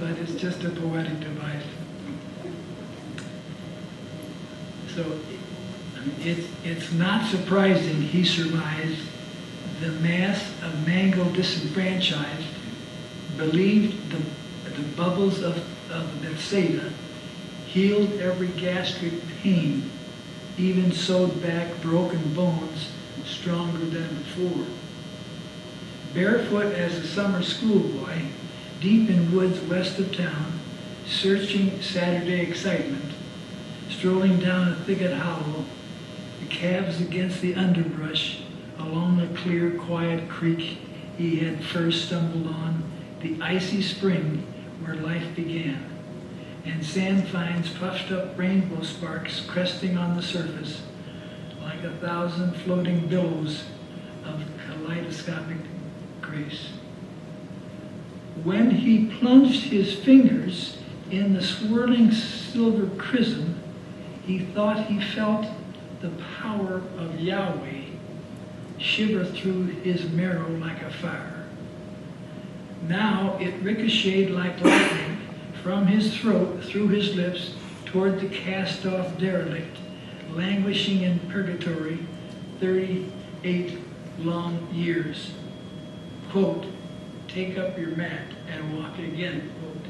but it's just a poetic device. So it's not surprising, he surmised, the mass of mangled disenfranchised believed the bubbles of Bethsaida healed every gastric pain, even sewed back broken bones stronger than before. Barefoot as a summer schoolboy, deep in woods west of town, searching Saturday excitement, strolling down a thicket hollow, the calves against the underbrush, along a clear, quiet creek he had first stumbled on, the icy spring where life began, and sand finds puffed up rainbow sparks cresting on the surface like 1,000 floating billows of kaleidoscopic grace. When he plunged his fingers in the swirling silver chrism, he thought he felt the power of Yahweh shiver through his marrow like a fire. Now it ricocheted like lightning from his throat, through his lips, toward the cast-off derelict, languishing in purgatory 38 long years. Quote, "Take up your mat and walk again," quote.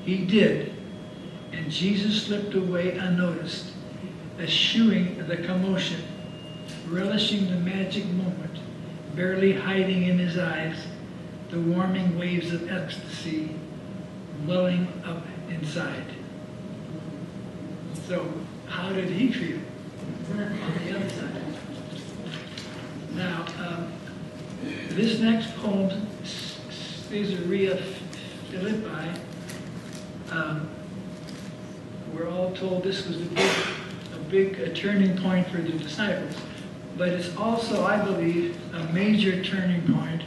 He did, and Jesus slipped away unnoticed, eschewing the commotion, relishing the magic moment, barely hiding in his eyes the warming waves of ecstasy welling up inside. So, how did he feel on the other side? Now, this next poem, Caesarea Philippi, we're all told this was a big turning point for the disciples, but it's also, I believe, a major turning point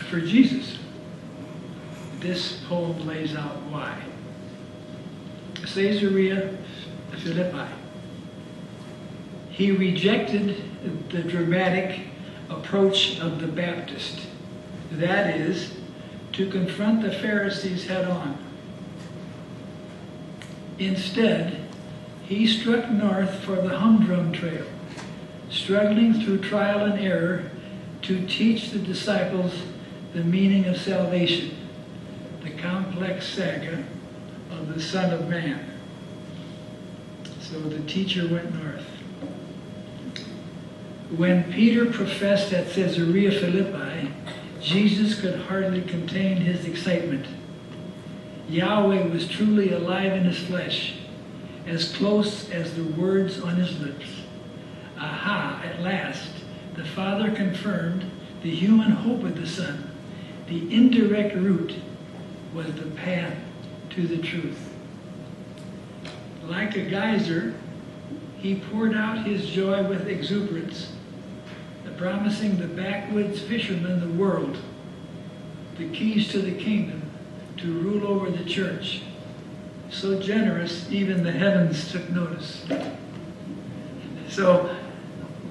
for Jesus. This poem lays out why. Caesarea Philippi. He rejected the dramatic approach of the Baptist, that is, to confront the Pharisees head on. Instead, he struck north for the humdrum trail, struggling through trial and error to teach the disciples the meaning of salvation, the complex saga of the Son of Man. So the teacher went north. When Peter professed at Caesarea Philippi, Jesus could hardly contain his excitement. Yahweh was truly alive in his flesh, as close as the words on his lips. Aha, at last, the Father confirmed the human hope of the Son. The indirect route was the path to the truth. Like a geyser, he poured out his joy with exuberance, promising the backwoods fishermen the world, the keys to the kingdom, to rule over the church. So generous, even the heavens took notice. So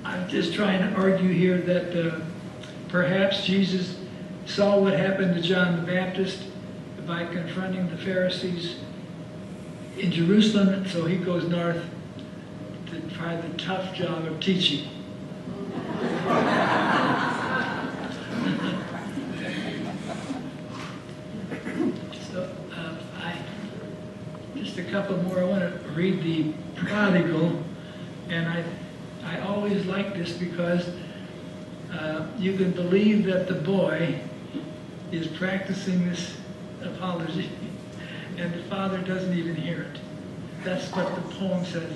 I'm just trying to argue here that perhaps Jesus saw what happened to John the Baptist by confronting the Pharisees in Jerusalem, so he goes north to try the tough job of teaching. So just a couple more. I want to read the prodigal, and I always like this because you can believe that the boy is practicing this apology, and the father doesn't even hear it. That's what the poem says.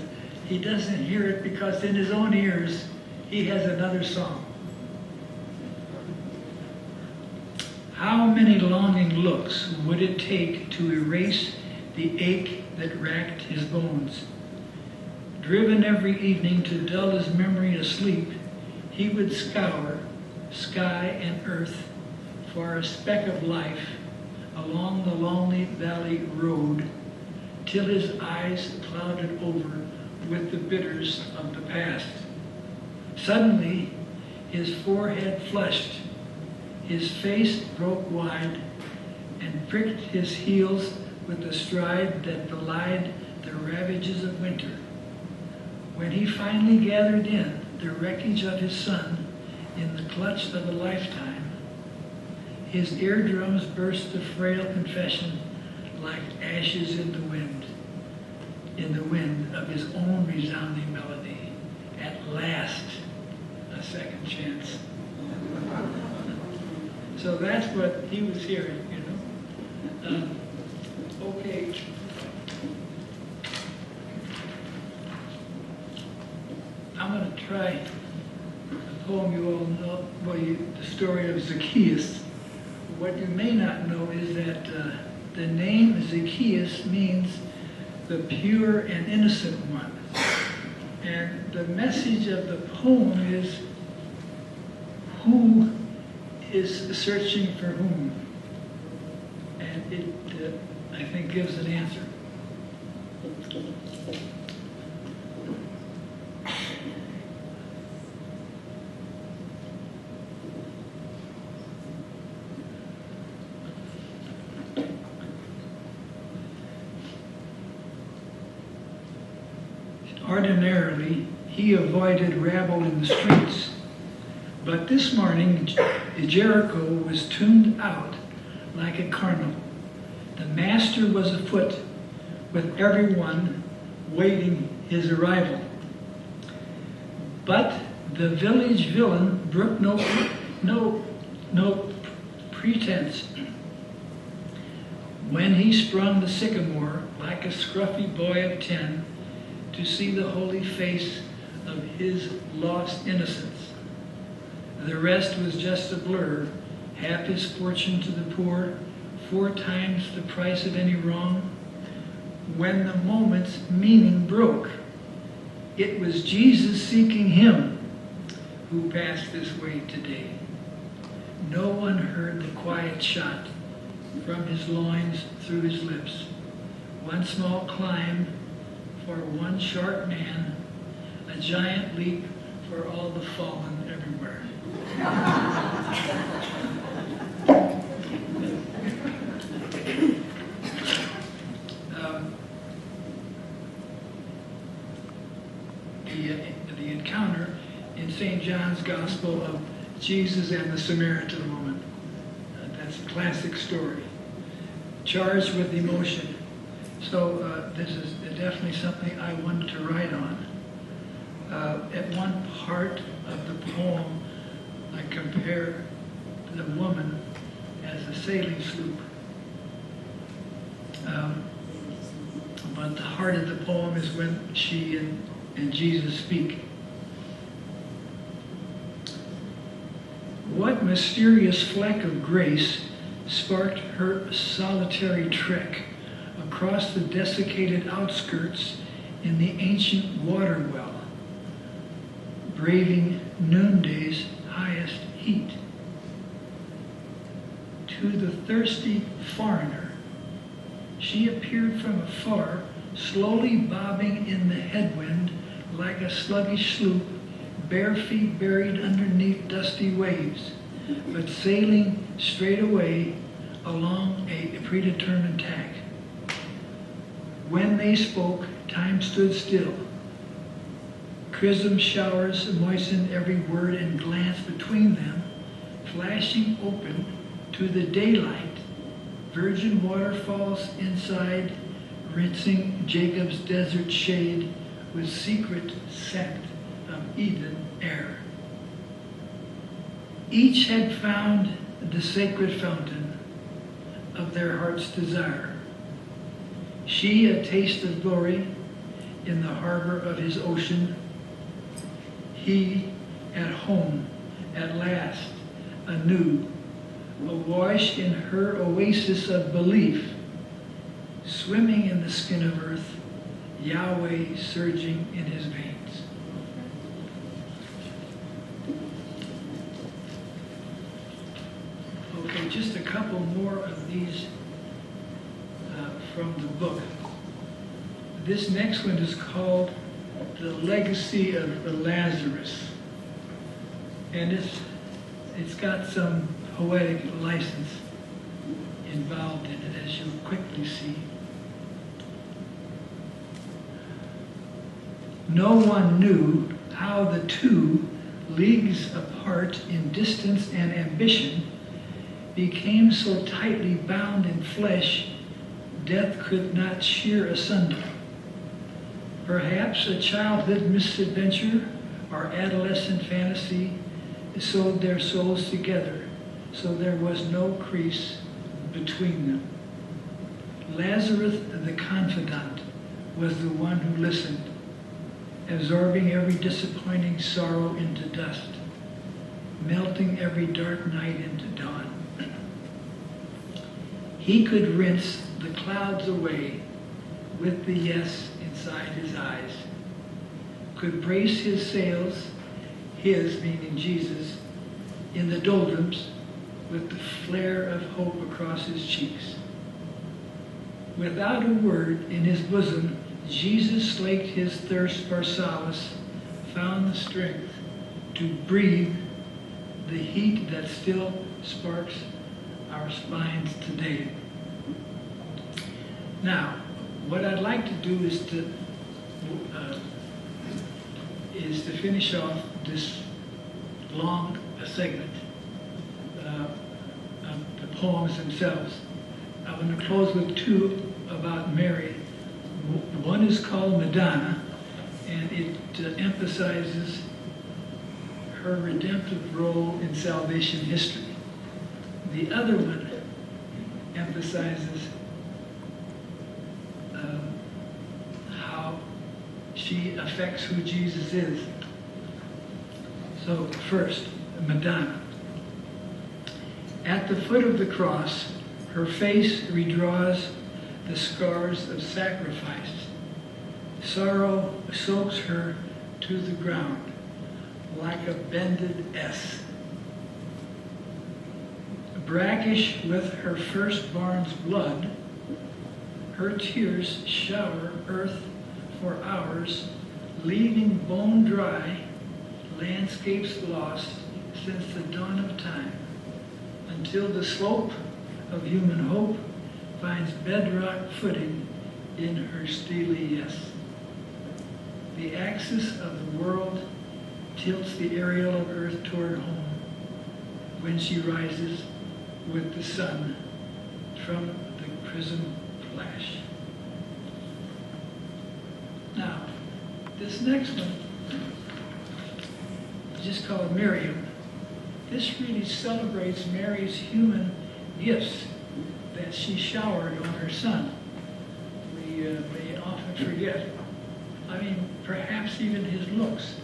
He doesn't hear it because in his own ears he has another song. How many longing looks would it take to erase the ache that racked his bones? Driven every evening to dull his memory asleep, he would scour sky and earth for a speck of life along the lonely valley road, till his eyes clouded over with the bitters of the past. Suddenly, his forehead flushed, his face broke wide, and pricked his heels with a stride that belied the ravages of winter. When he finally gathered in the wreckage of his son in the clutch of a lifetime, his eardrums burst a frail confession like ashes in the wind of his own resounding melody. At last, a second chance. So that's what he was hearing, you know. Okay. I'm going to try a poem you all know, the story of Zacchaeus. What you may not know is that the name Zacchaeus means the pure and innocent one. And the message of the poem is who is searching for whom. And it, I think, gives an answer. Ordinarily, he avoided rabble in the streets, but this morning Jericho was tuned out like a carnival. The master was afoot, with everyone waiting his arrival. But the village villain brooked no pretense. When he sprung the sycamore like a scruffy boy of 10 to see the holy face of his lost innocence. The rest was just a blur, half his fortune to the poor, 4 times the price of any wrong. When the moment's meaning broke, it was Jesus seeking him who passed this way today. No one heard the quiet shot from his loins through his lips. One small climb for one sharp man, a giant leap for all the fallen everywhere. The encounter in St. John's Gospel of Jesus and the Samaritan woman. That's a classic story, charged with emotion. So this is definitely something I wanted to write on. At one part of the poem, I compare the woman as a sailing sloop. But the heart of the poem is when she and Jesus speak. What mysterious fleck of grace sparked her solitary trek across the desiccated outskirts in the ancient water well, braving noonday's highest heat? To the thirsty foreigner, she appeared from afar, slowly bobbing in the headwind like a sluggish sloop, bare feet buried underneath dusty waves, but sailing straight away along a predetermined tack. When they spoke, time stood still. Chrism showers moistened every word and glance between them, flashing open to the daylight, virgin waterfalls inside, rinsing Jacob's desert shade with secret scent of Eden air. Each had found the sacred fountain of their heart's desire. She a taste of glory in the harbor of his ocean. He at home at last, anew, awash in her oasis of belief, swimming in the skin of earth, Yahweh surging in his veins. Okay, just a couple more of these from the book. This next one is called The Legacy of Lazarus. And it's got some poetic license. involved in it, as you'll quickly see. No one knew how the two, leagues apart in distance and ambition, became so tightly bound in flesh, death could not shear asunder. Perhaps a childhood misadventure or adolescent fantasy sewed their souls together, so there was no crease between them. Lazarus, the confidant, was the one who listened, absorbing every disappointing sorrow into dust, melting every dark night into dawn. He could rinse the clouds away with the yes inside his eyes, could brace his sails, his meaning Jesus, in the doldrums with the flare of hope across his cheeks. Without a word in his bosom, Jesus slaked his thirst for solace, found the strength to breathe the heat that still sparks our spines today. Now, what I'd like to do is to finish off this long segment of the poems themselves. I'm going to close with two about Mary. One is called Madonna, and it emphasizes her redemptive role in salvation history. The other one emphasizes how she affects who Jesus is. So first, Madonna. At the foot of the cross, her face redraws the scars of sacrifice. Sorrow soaks her to the ground like a bended S. Brackish with her firstborn's blood, her tears shower earth for hours, leaving bone dry landscapes lost since the dawn of time, until the slope of human hope finds bedrock footing in her steely yes. The axis of the world tilts the aerial of earth toward home when she rises with the sun from the prism flash. Now, this next one is just called Miriam. This really celebrates Mary's human gifts that she showered on her son. We often forget. I mean, perhaps even his looks.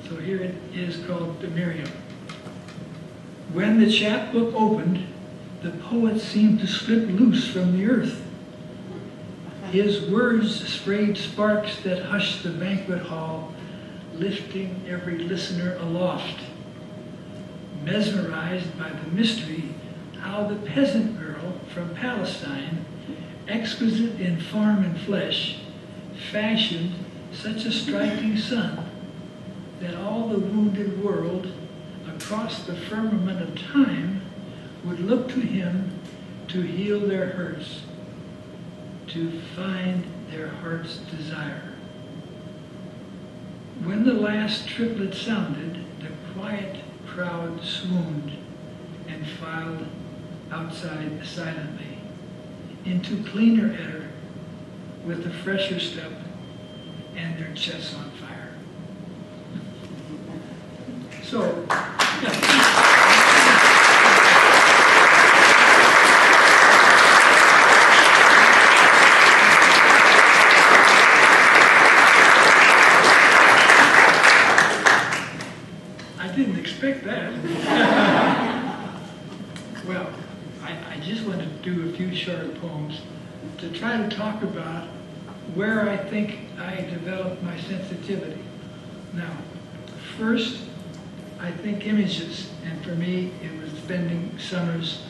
So here it is called Miriam. When the chapbook opened, the poet seemed to slip loose from the earth. His words sprayed sparks that hushed the banquet hall, lifting every listener aloft. Mesmerized by the mystery, how the peasant girl from Palestine, exquisite in form and flesh, fashioned such a striking son that all the wounded world across the firmament of time would look to him to heal their hurts, to find their heart's desire. When the last triplet sounded, the quiet crowd swooned and filed outside silently into cleaner air with a fresher step and their chests on fire. So, I didn't expect that. Well, I just want to do a few short poems to try to talk about where I think I developed my sensitivity. Now, first, I think images, and for me, it was spending summers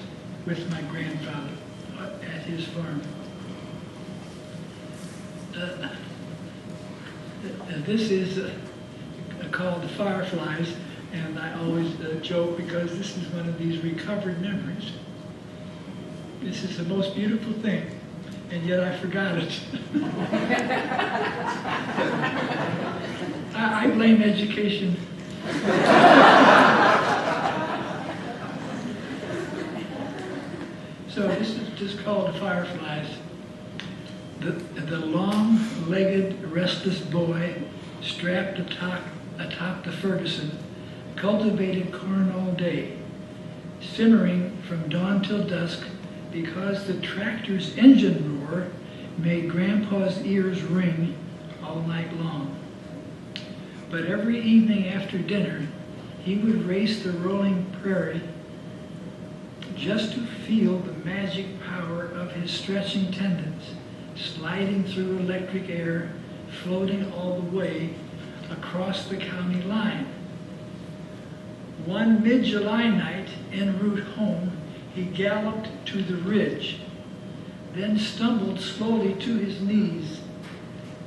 with my grandfather at his farm. This is called the Fireflies. And I always joke because this is one of these recovered memories. This is the most beautiful thing, and yet I forgot it. I blame education. So this is just called the Fireflies. The long-legged, restless boy strapped atop the Ferguson cultivated corn all day, simmering from dawn till dusk because the tractor's engine roar made Grandpa's ears ring all night long. But every evening after dinner, he would race the rolling prairie just to feel the magic power of his stretching tendons, sliding through electric air, floating all the way across the county line. One mid-July night, en route home, he galloped to the ridge, then stumbled slowly to his knees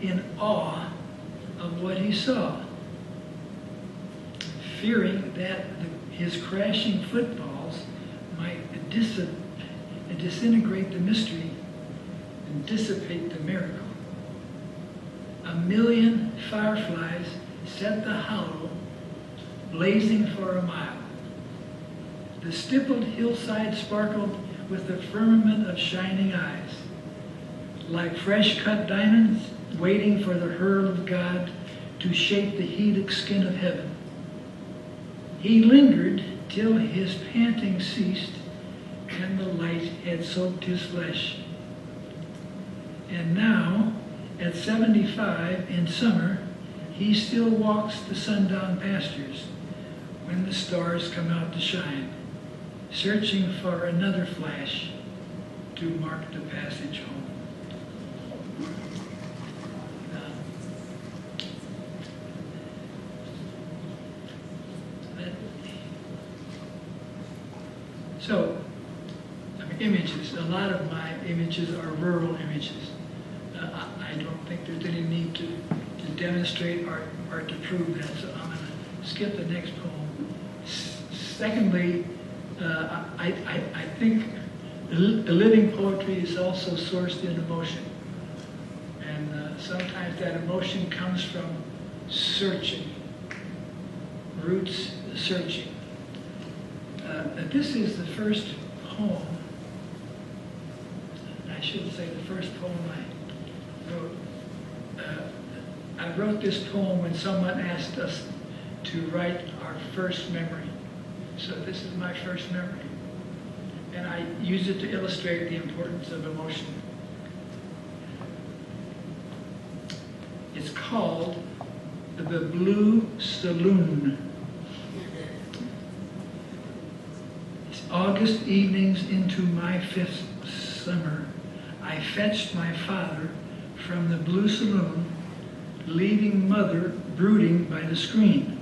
in awe of what he saw, fearing that his crashing footfalls might disintegrate the mystery and dissipate the miracle. 1,000,000 fireflies set the hollow blazing for a mile. The stippled hillside sparkled with the firmament of shining eyes, like fresh-cut diamonds waiting for the hurl of God to shape the helix skin of heaven. He lingered till his panting ceased and the light had soaked his flesh. And now, at 75 in summer, he still walks the sundown pastures when the stars come out to shine, searching for another flash to mark the passage home. So, images. A lot of my images are rural images. I don't think there's any need to demonstrate or to prove that, so I'm going to skip the next poem. Secondly, I think living poetry is also sourced in emotion. And sometimes that emotion comes from searching, roots searching. This is the first poem, I shouldn't say the first poem I wrote. I wrote this poem when someone asked us to write our first memory. So this is my first memory. And I use it to illustrate the importance of emotion. It's called The Blue Saloon. August evenings into my 5th summer, I fetched my father from the Blue Saloon, leaving Mother brooding by the screen.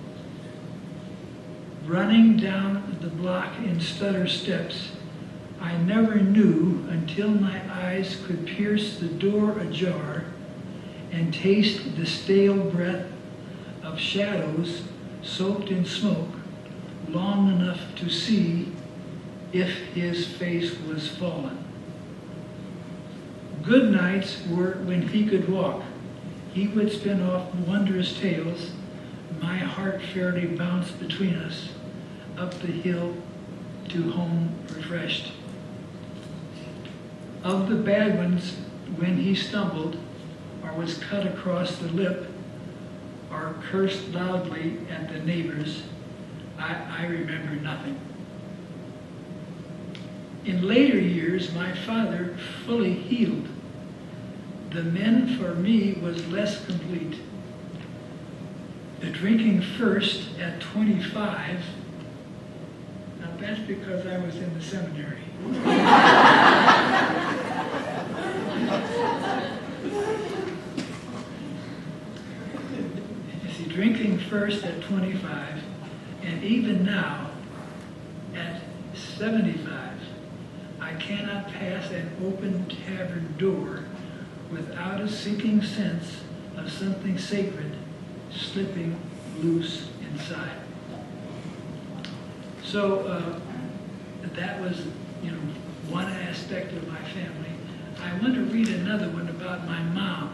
Running down the block in stutter steps, I never knew until my eyes could pierce the door ajar and taste the stale breath of shadows soaked in smoke long enough to see if his face was fallen. Good nights were when he could walk. He would spin off wondrous tales. My heart fairly bounced between us, up the hill to home refreshed. Of the bad ones, when he stumbled, or was cut across the lip, or cursed loudly at the neighbors, I remember nothing. In later years, my father fully healed. The men for me was less complete. The drinking first at 25, now that's because I was in the seminary. You see, drinking first at 25, and even now, at 75, I cannot pass an open tavern door without a sinking sense of something sacred slipping loose inside. So that was, one aspect of my family. I want to read another one about my mom.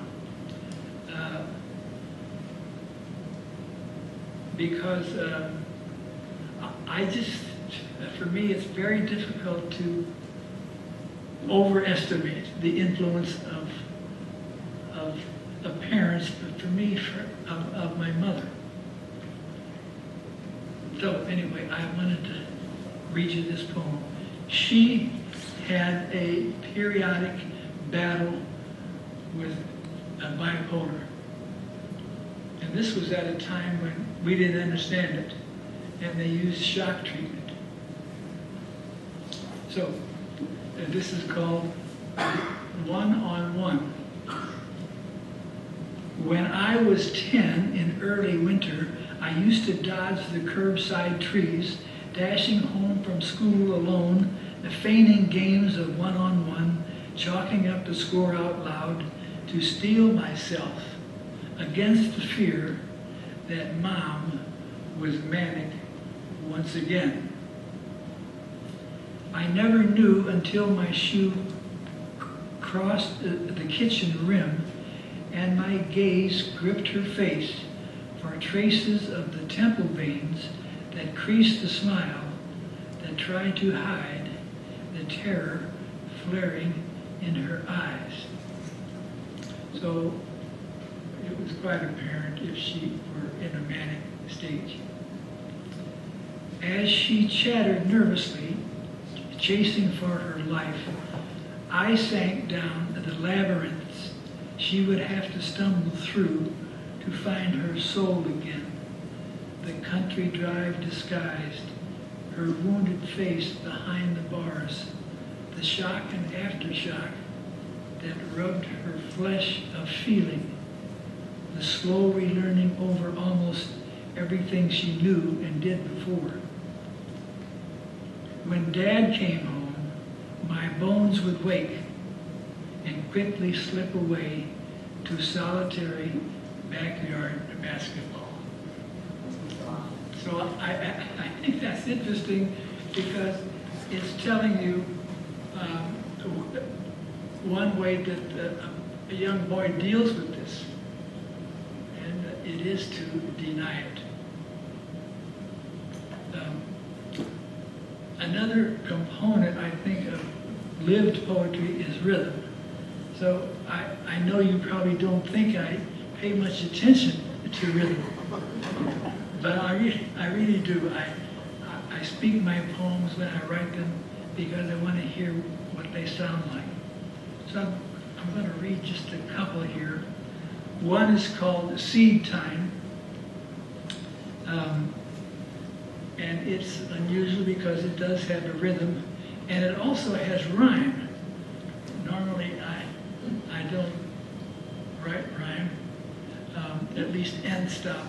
Because for me, it's very difficult to overestimate the influence of parents, but for me, of my mother. So anyway, I wanted to read you this poem. She had a periodic battle with bipolar. And this was at a time when we didn't understand it, and they used shock treatment. So this is called One-on-One. When I was 10 in early winter, I used to dodge the curbside trees, dashing home from school alone, the feigning games of one-on-one, chalking up the score out loud, to steel myself against the fear that Mom was manic once again. I never knew until my shoe crossed the kitchen rim and my gaze gripped her face for traces of the temple veins that creased the smile that tried to hide the terror flaring in her eyes. So it was quite apparent if she were in a manic stage. As she chattered nervously, chasing for her life, I sank down the labyrinths she would have to stumble through to find her soul again. The country drive disguised, her wounded face behind the bars, the shock and aftershock that rubbed her flesh of feeling, the slow relearning over almost everything she knew and did before. When Dad came home, my bones would wake and quickly slip away to solitary backyard basketball. So I think that's interesting because it's telling you one way that a young boy deals with this, and it is to deny it. Another component, I think, of lived poetry is rhythm. So I know you probably don't think I pay much attention to rhythm, but I really do. I speak my poems when I write them because I want to hear what they sound like. So I'm going to read just a couple here. One is called Seed Time. And it's unusual because it does have a rhythm, and it also has rhyme. Normally, I don't write rhyme, at least end stop.